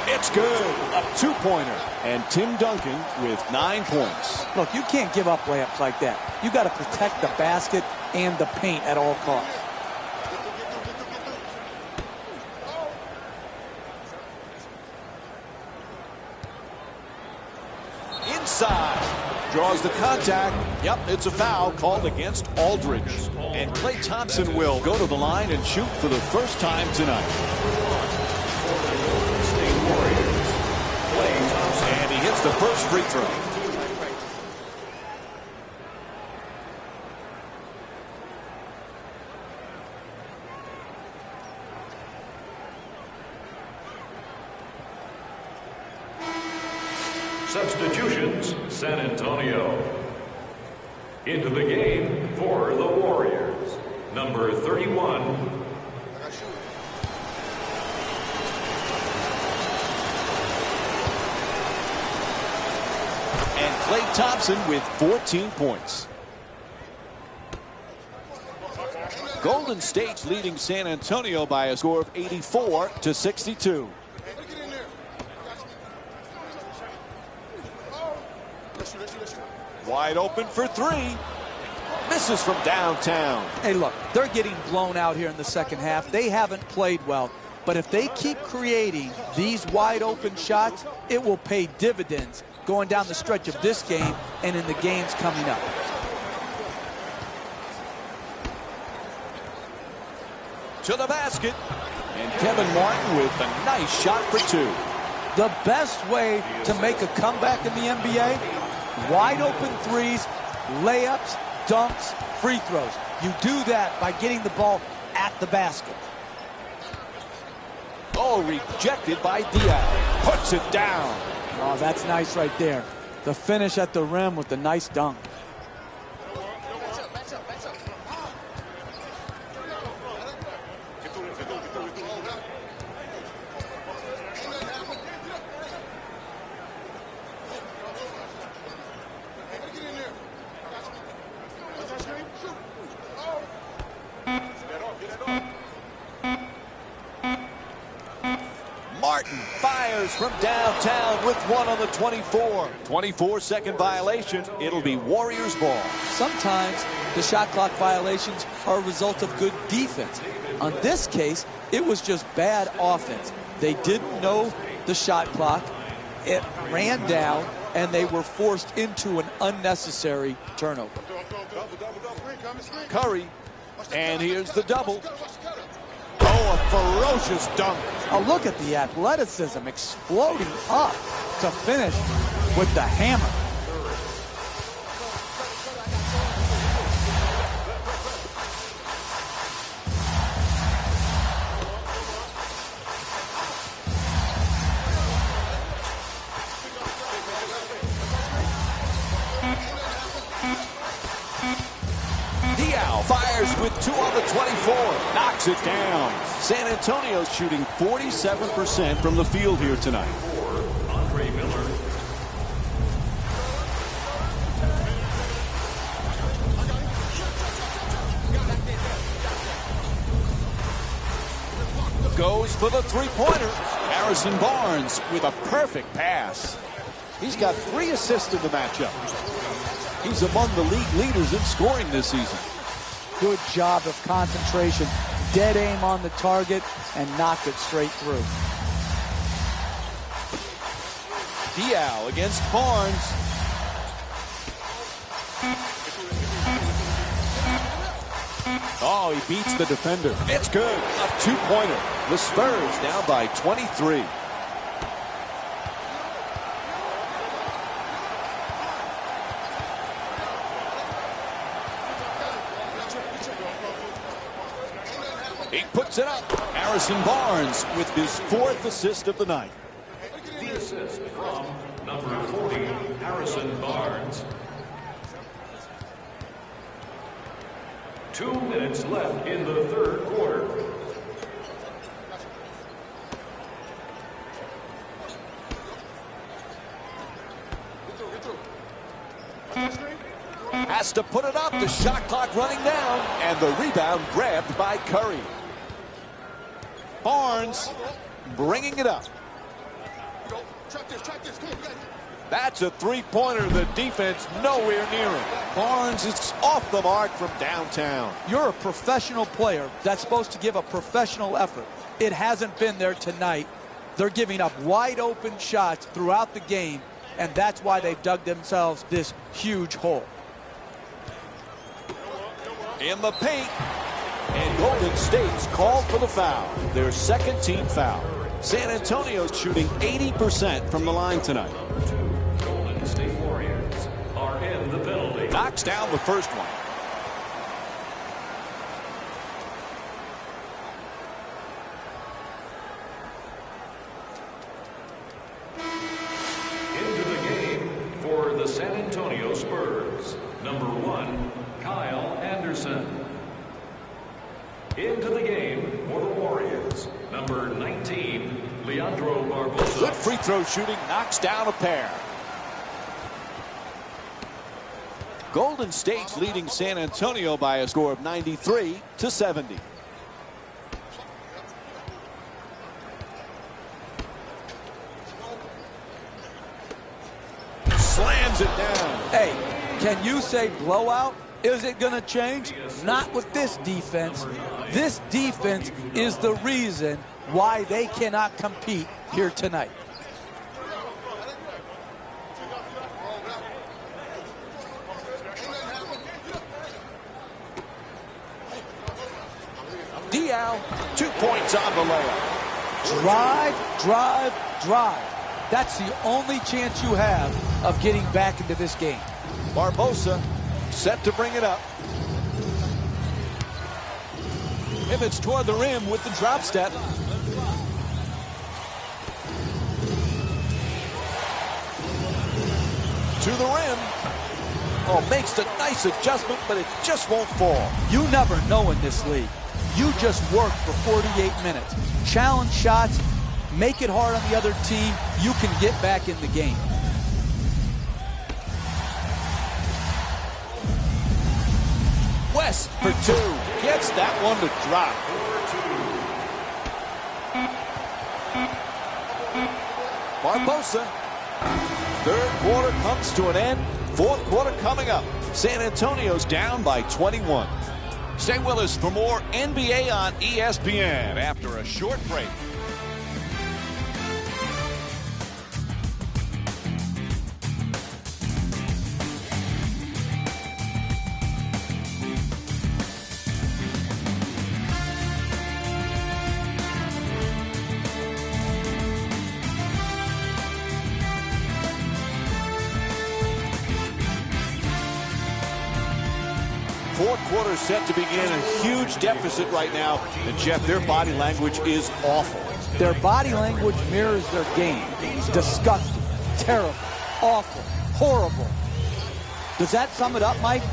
Speaker 1: It's good. A two-pointer. And Tim Duncan with 9 points.
Speaker 2: Look, you can't give up layups like that. You got to protect the basket and the paint at all costs.
Speaker 1: Inside. Draws the contact. Yep, it's a foul called against Aldridge. And Klay Thompson will go to the line and shoot for the first time tonight. And he hits the first free throw.
Speaker 4: Substitutions, San Antonio. Into the game for the Warriors, number 31.
Speaker 1: And Klay Thompson with 14 points. Golden State's leading San Antonio by a score of 84-62. Wide open for three. Misses from downtown.
Speaker 2: Hey, look, they're getting blown out here in the second half. They haven't played well. But if they keep creating these wide open shots, it will pay dividends going down the stretch of this game and in the games coming up.
Speaker 1: To the basket. And Kevin Martin with a nice shot for two.
Speaker 2: The best way to make a comeback in the NBA, wide open threes, layups, dunks, free throws. You do that by getting the ball at the basket.
Speaker 1: Oh, rejected by Diaz. Puts it down.
Speaker 2: Oh, that's nice right there. The finish at the rim with the nice dunk.
Speaker 1: Martin fires from downtown with one on the 24. 24-second violation. It'll be Warriors ball.
Speaker 2: Sometimes the shot clock violations are a result of good defense. On this case, it was just bad offense. They didn't know the shot clock. It ran down, and they were forced into an unnecessary turnover.
Speaker 1: Curry, and here's the double. Oh, a ferocious dunk.
Speaker 2: Oh, look at the athleticism exploding up to finish with the hammer.
Speaker 1: Fires with two on the 24. Knocks it down. San Antonio's shooting 47% from the field here tonight.
Speaker 4: Andre Miller.
Speaker 1: Goes for the three-pointer. Harrison Barnes with a perfect pass. He's got 3 assists in the matchup. He's among the league leaders in scoring this season.
Speaker 2: Good job of concentration. Dead aim on the target and knocked it straight through.
Speaker 1: Diallo against Barnes. Oh, he beats the defender. It's good. A two-pointer. The Spurs now by 23. He puts it up. Harrison Barnes with his 4th assist of the night.
Speaker 4: The assist from number 40, Harrison Barnes. 2 minutes left in the 3rd quarter.
Speaker 1: Has to put it up. The shot clock running down. And the rebound grabbed by Curry. Barnes bringing it up. That's a three-pointer. The defense nowhere near it. Barnes is off the mark from downtown.
Speaker 2: You're a professional player that's supposed to give a professional effort. It hasn't been there tonight. They're giving up wide open shots throughout the game, and that's why they've dug themselves this huge hole.
Speaker 1: In the paint, and Golden State's called for the foul. Their 2nd team foul. San Antonio's shooting 80% from the line tonight.
Speaker 4: Golden State Warriors are in the penalty.
Speaker 1: Knocks down the first one.
Speaker 4: Into the game for the San Antonio Spurs, number 1, Kyle Anderson. Into the game for the Warriors, number 19, Leandro Barbosa.
Speaker 1: Good free throw shooting, knocks down a pair. Golden State's leading San Antonio by a score of 93-70. Slams it down.
Speaker 2: Hey, can you say blowout? Is it going to change? Not with this defense. This defense is the reason why they cannot compete here tonight.
Speaker 1: Dial, 2 points on the layup.
Speaker 2: Drive, drive, drive. That's the only chance you have of getting back into this game.
Speaker 1: Barbosa set to bring it up. Pivots toward the rim with the drop step. To the rim. Oh, makes the nice adjustment, but it just won't fall.
Speaker 2: You never know in this league. You just work for 48 minutes. Challenge shots, make it hard on the other team. You can get back in the game.
Speaker 1: West for 2. Gets that one to drop. Barbosa. 3rd quarter comes to an end. 4th quarter coming up. San Antonio's down by 21. Stay with us for more NBA on ESPN after a short break. Fourth quarter set to begin. A huge deficit right now. And Jeff, their body language is awful.
Speaker 2: Their body language mirrors their game. Disgusting, terrible, awful, horrible. Does that sum it up, Mike?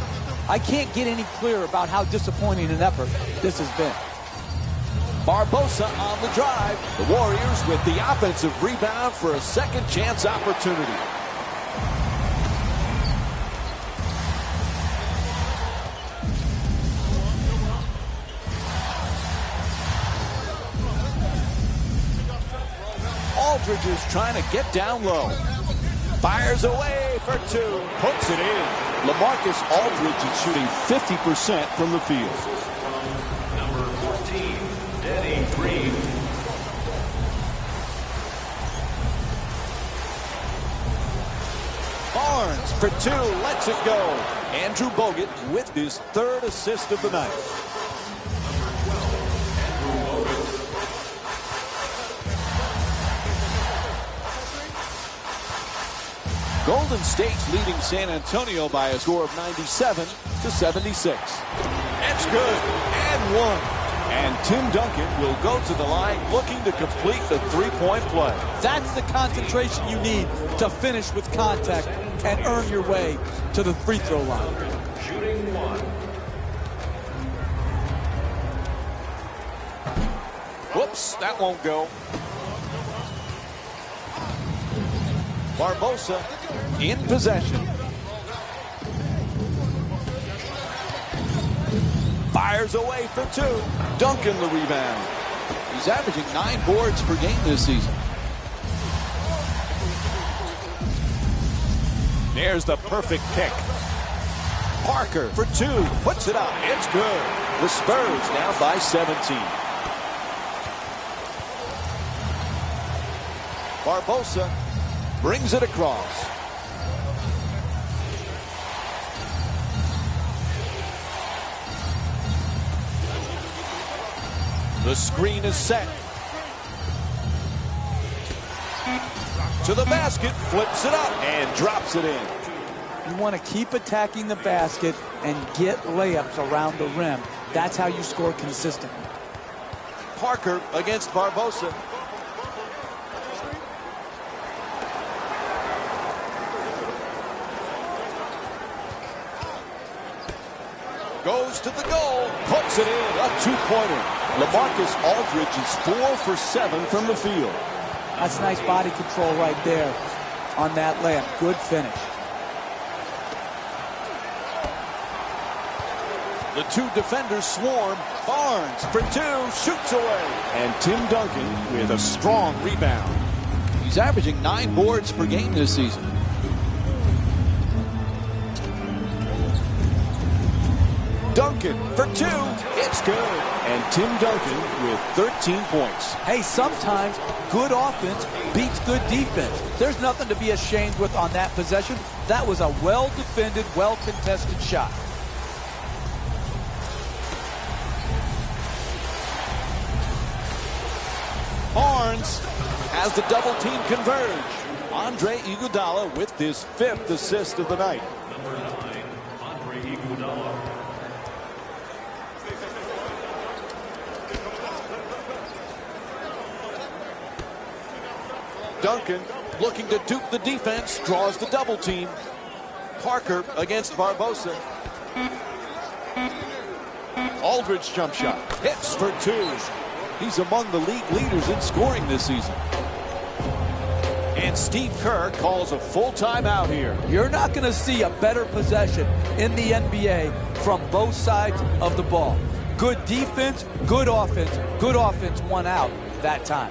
Speaker 2: I can't get any clearer about how disappointing an effort this has been.
Speaker 1: Barbosa on the drive. The Warriors with the offensive rebound for a second chance opportunity. Aldridge is trying to get down low. Fires away for 2. Puts it in. LaMarcus Aldridge is shooting 50% from the field.
Speaker 4: Number 14, Danny Green.
Speaker 1: Barnes for two, lets it go. Andrew Bogut with his third assist of the night. Golden State's leading San Antonio by a score of 97-76. That's good, and one. And Tim Duncan will go to the line looking to complete the three-point play.
Speaker 2: That's the concentration you need to finish with contact and earn your way to the free throw line.
Speaker 4: Shooting one.
Speaker 1: Whoops, that won't go. Barbosa in possession. Fires away for two. Duncan the rebound. He's averaging 9 boards per game this season. There's the perfect pick. Parker for two. Puts it up. It's good. The Spurs now by 17. Barbosa brings it across. The screen is set. To the basket, flips it up, and drops it in.
Speaker 2: You want to keep attacking the basket and get layups around the rim. That's how you score consistently.
Speaker 1: Parker against Barbosa. Goes to the goal, puts it in, a two-pointer. LaMarcus Aldridge is 4 for 7 from the field.
Speaker 2: That's nice body control right there on that layup. Good finish.
Speaker 1: The two defenders swarm. Barnes for two, shoots away. And Tim Duncan with a strong rebound. He's averaging 9 boards per game this season. Duncan for two, it's good. And Tim Duncan with 13 points.
Speaker 2: Hey, sometimes good offense beats good defense. There's nothing to be ashamed with on that possession. That was a well-defended, well-contested shot.
Speaker 1: Barnes has the double team converge. Andre Iguodala with his 5th assist of the night.
Speaker 4: Number 9, Andre Iguodala.
Speaker 1: Duncan looking to dupe the defense, draws the double team. Parker against Barbosa. Aldridge jump shot, hits for two. He's among the league leaders in scoring this season. And Steve Kerr calls a full timeout here.
Speaker 2: You're not going to see a better possession in the NBA from both sides of the ball. Good defense, good offense won out that time.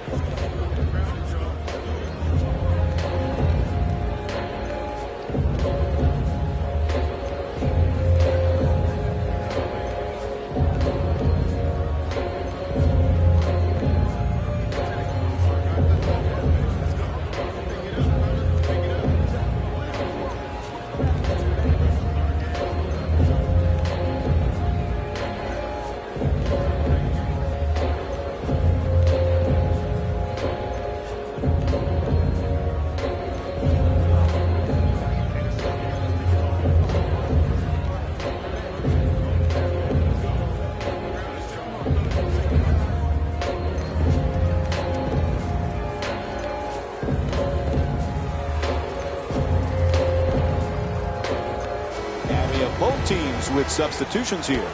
Speaker 1: Teams with substitutions here.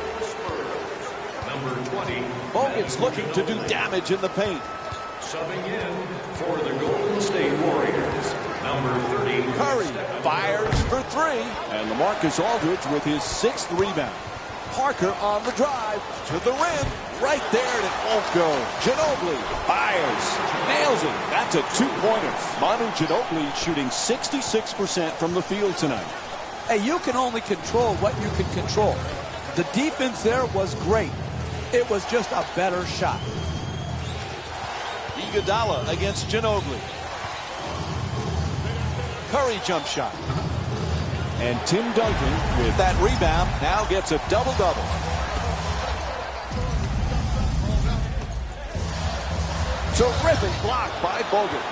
Speaker 4: Number 20.
Speaker 1: Bogut's looking to do damage in the paint.
Speaker 4: Subbing in for the Golden State Warriors. Number 30.
Speaker 1: Curry fires for three. And LaMarcus Aldridge with his 6th rebound. Parker on the drive to the rim. Right there, and it won't go. Ginobili fires. Nails it. That's a two-pointer. Manu Ginobili shooting 66% from the field tonight.
Speaker 2: Hey, you can only control what you can control. The defense there was great. It was just a better shot.
Speaker 1: Iguodala against Ginobili. Curry jump shot. And Tim Duncan, with that rebound, now gets a double-double. Terrific block by Bogut.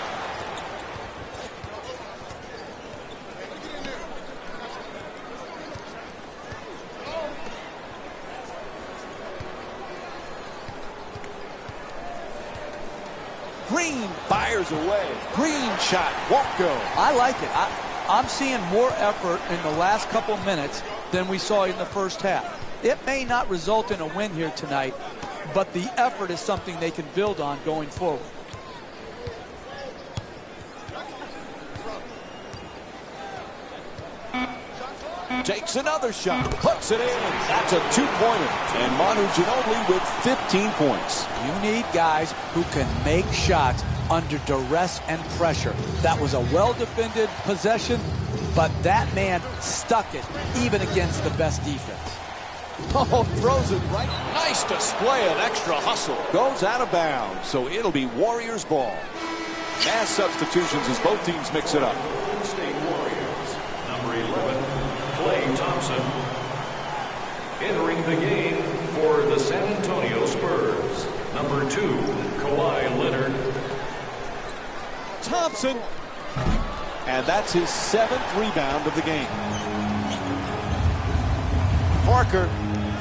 Speaker 1: Green fires away. Green shot won't go.
Speaker 2: I like it. I'm seeing more effort in the last couple minutes than we saw in the first half. It may not result in a win here tonight, but the effort is something they can build on going forward.
Speaker 1: Takes another shot, puts it in. That's a two-pointer. And Manu Ginobili with 15 points.
Speaker 2: You need guys who can make shots under duress and pressure. That was a well-defended possession, but that man stuck it even against the best defense.
Speaker 1: Oh, throws it right. Nice display of extra hustle. Goes out of bounds, so it'll be Warriors ball. Mass substitutions as both teams mix it up.
Speaker 4: State Warriors, number 11, Klay Thompson. Entering the game for the San Antonio Spurs, number 2, Kawhi Leonard.
Speaker 1: Thompson. And that's his 7th rebound of the game. Parker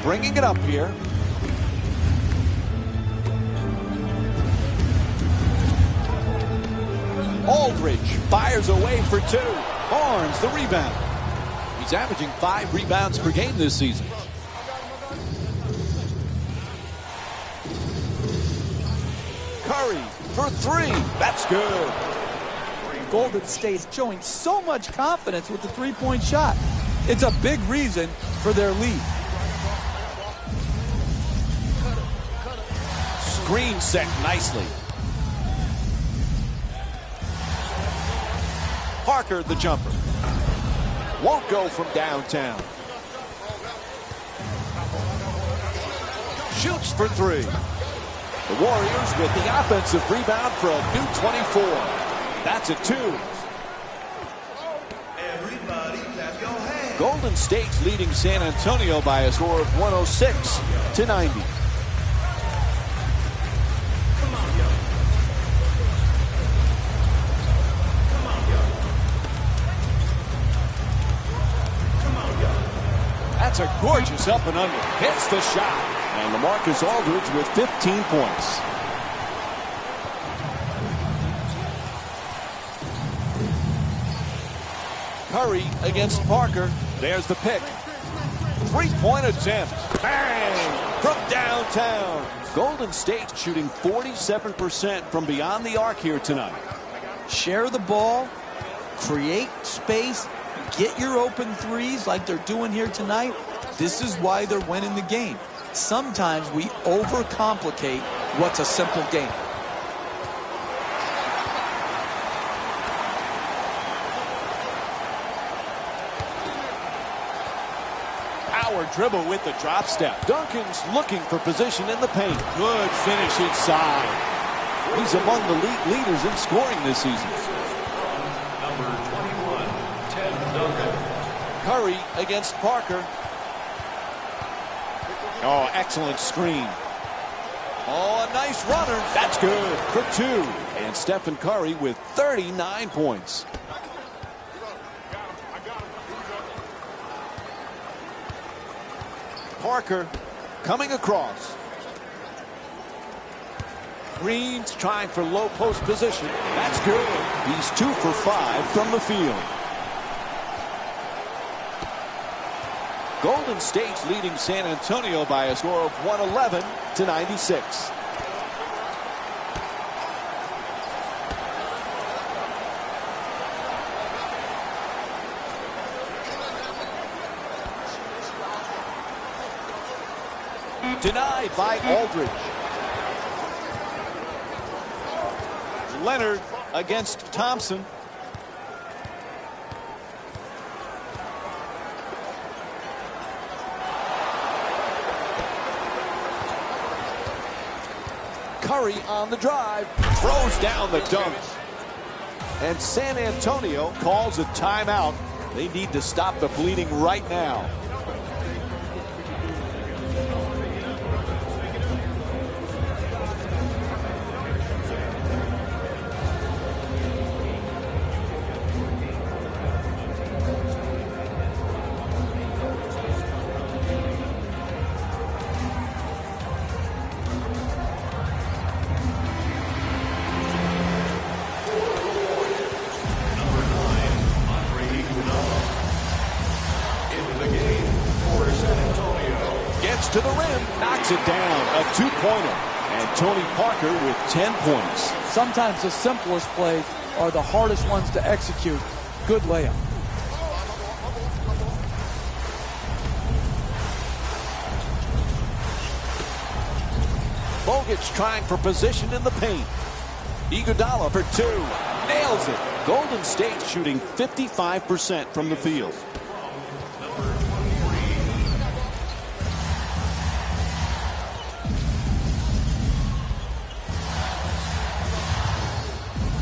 Speaker 1: bringing it up here. Aldridge fires away for 2. Barnes the rebound. He's averaging 5 rebounds per game this season. Curry for 3. That's good.
Speaker 2: Golden State showing so much confidence with the three-point shot. It's a big reason for their lead.
Speaker 1: Screen set nicely. Parker the jumper. Won't go from downtown. Shoots for 3. The Warriors with the offensive rebound for a new 24. That's a 2.
Speaker 7: Everybody clap your hands.
Speaker 1: Golden State's leading San Antonio by a score of 106-90.
Speaker 7: Come on, yo. Come on, yo. Come on, yo.
Speaker 1: That's a gorgeous up and under. Hits the shot. And LaMarcus Aldridge with 15 points. Curry against Parker. There's the pick. Three-point attempt. Bang! From downtown. Golden State shooting 47% from beyond the arc here tonight.
Speaker 2: Share the ball, create space, get your open threes like they're doing here tonight. This is why they're winning the game. Sometimes we overcomplicate what's a simple game.
Speaker 1: Power dribble with the drop step. Duncan's looking for position in the paint. Good finish inside. He's among the league leaders in scoring this season.
Speaker 4: Number 21, Tim Duncan.
Speaker 1: Curry against Parker. Oh, excellent screen. Oh, a nice runner. That's good for 2. And Stephen Curry with 39 points. Parker coming across. Green's trying for low post position. That's good. He's 2 for 5 from the field. Golden State's leading San Antonio by a score of 111-96. Denied by Aldridge. Leonard against Thompson. Curry on the drive, throws down the dunk. And San Antonio calls a timeout They need to stop the bleeding right now. To the rim, knocks it down, a two-pointer, and Tony Parker with 10 points.
Speaker 2: Sometimes the simplest plays are the hardest ones to execute. Good layup.
Speaker 1: Bogut's trying for position in the paint. Iguodala for two, nails it. Golden State shooting 55% from the field.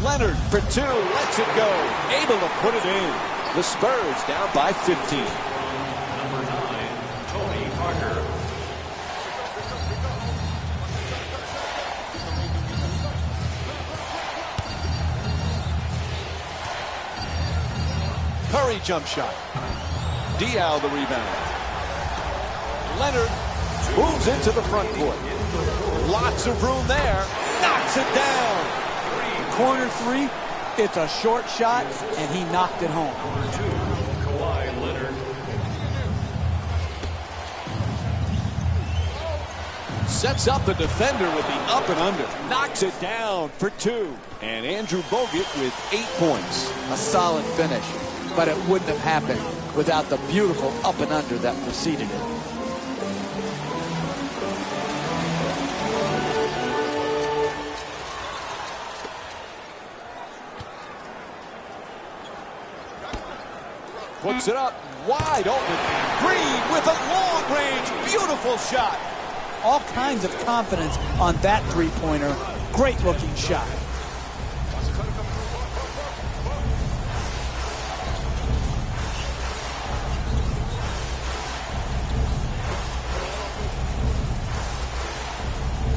Speaker 1: Leonard for two, lets it go, able to put it in. The Spurs down by 15.
Speaker 4: Number 9, Tony Parker.
Speaker 1: Curry jump shot. Diaw the rebound. Leonard moves into the front court. Lots of room there. Knocks it down.
Speaker 2: Corner three, it's a short shot, and he knocked it home.
Speaker 4: Number 2, Kawhi Leonard.
Speaker 1: Sets up the defender with the up and under. Knocks it down for two. And Andrew Bogut with 8 points.
Speaker 2: A solid finish, but it wouldn't have happened without the beautiful up and under that preceded it.
Speaker 1: Puts it up, wide open. Green with a long-range, beautiful shot.
Speaker 2: All kinds of confidence on that three-pointer. Great-looking shot.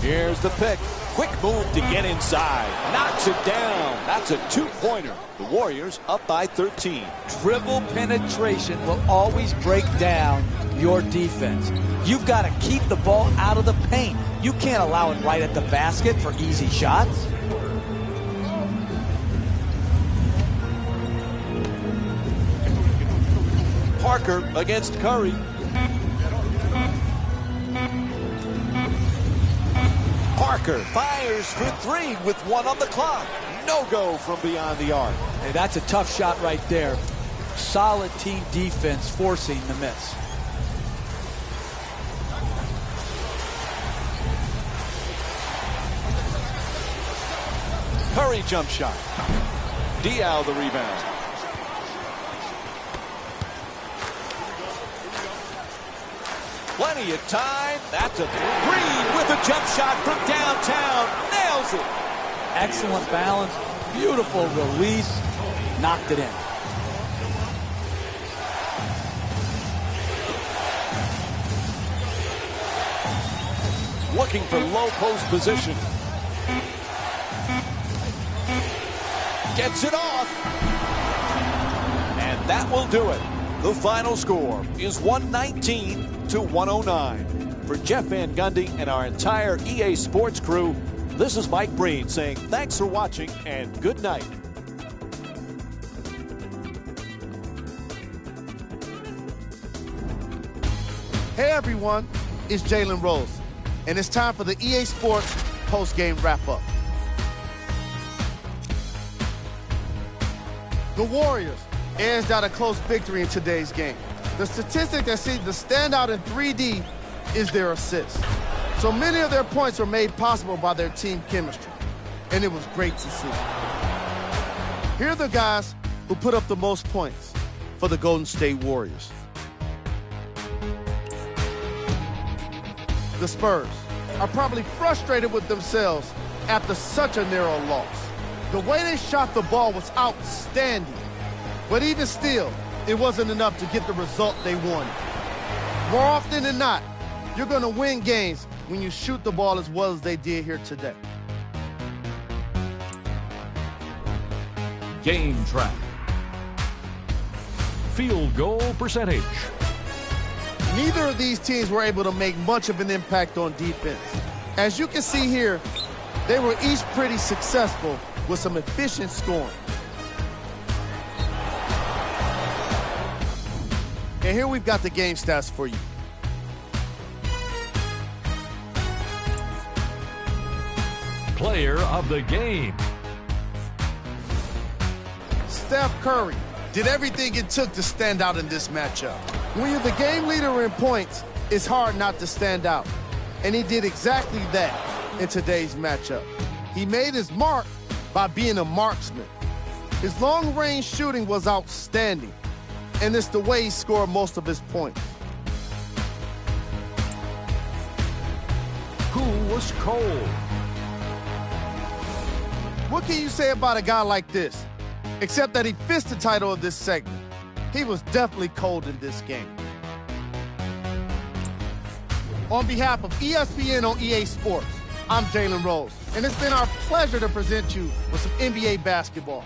Speaker 1: Here's the pick. Quick move to get inside. Knocks it down. That's a two-pointer. The Warriors up by 13.
Speaker 2: Dribble penetration will always break down your defense. You've got to keep the ball out of the paint. You can't allow it right at the basket for easy shots.
Speaker 1: Parker against Curry. Parker fires for three with 1 on the clock. No go from beyond the arc.
Speaker 2: Hey, that's a tough shot right there. Solid team defense forcing the miss.
Speaker 1: Curry jump shot. Diaw the rebound. Plenty of time. That's a Green with a jump shot from downtown. Nails it.
Speaker 2: Excellent balance. Beautiful release. Knocked it in.
Speaker 1: Looking for low post position. Gets it off. And that will do it. The final score is 119-109. For Jeff Van Gundy and our entire EA Sports crew, this is Mike Breen saying thanks for watching and good night.
Speaker 6: Hey everyone, it's Jalen Rose, and it's time for the EA Sports post-game wrap-up. The Warriors edged out a close victory in today's game. The statistic that seems to stand out in 3D is their assists. So many of their points were made possible by their team chemistry, and it was great to see. Here are the guys who put up the most points for the Golden State Warriors. The Spurs are probably frustrated with themselves after such a narrow loss. The way they shot the ball was outstanding, but even still, it wasn't enough to get the result they wanted. More often than not, you're going to win games when you shoot the ball as well as they did here today.
Speaker 4: Game track. Field goal percentage.
Speaker 6: Neither of these teams were able to make much of an impact on defense. As you can see here, they were each pretty successful with some efficient scoring. And here we've got the game stats for you.
Speaker 4: Player of the game.
Speaker 6: Steph Curry did everything it took to stand out in this matchup. When you're the game leader in points, it's hard not to stand out. And he did exactly that in today's matchup. He made his mark by being a marksman. His long-range shooting was outstanding, and it's the way he scored most of his points.
Speaker 4: Who was cold?
Speaker 6: What can you say about a guy like this? Except that he fits the title of this segment. He was definitely cold in this game. On behalf of ESPN on EA Sports, I'm Jalen Rose, and it's been our pleasure to present you with some NBA basketball.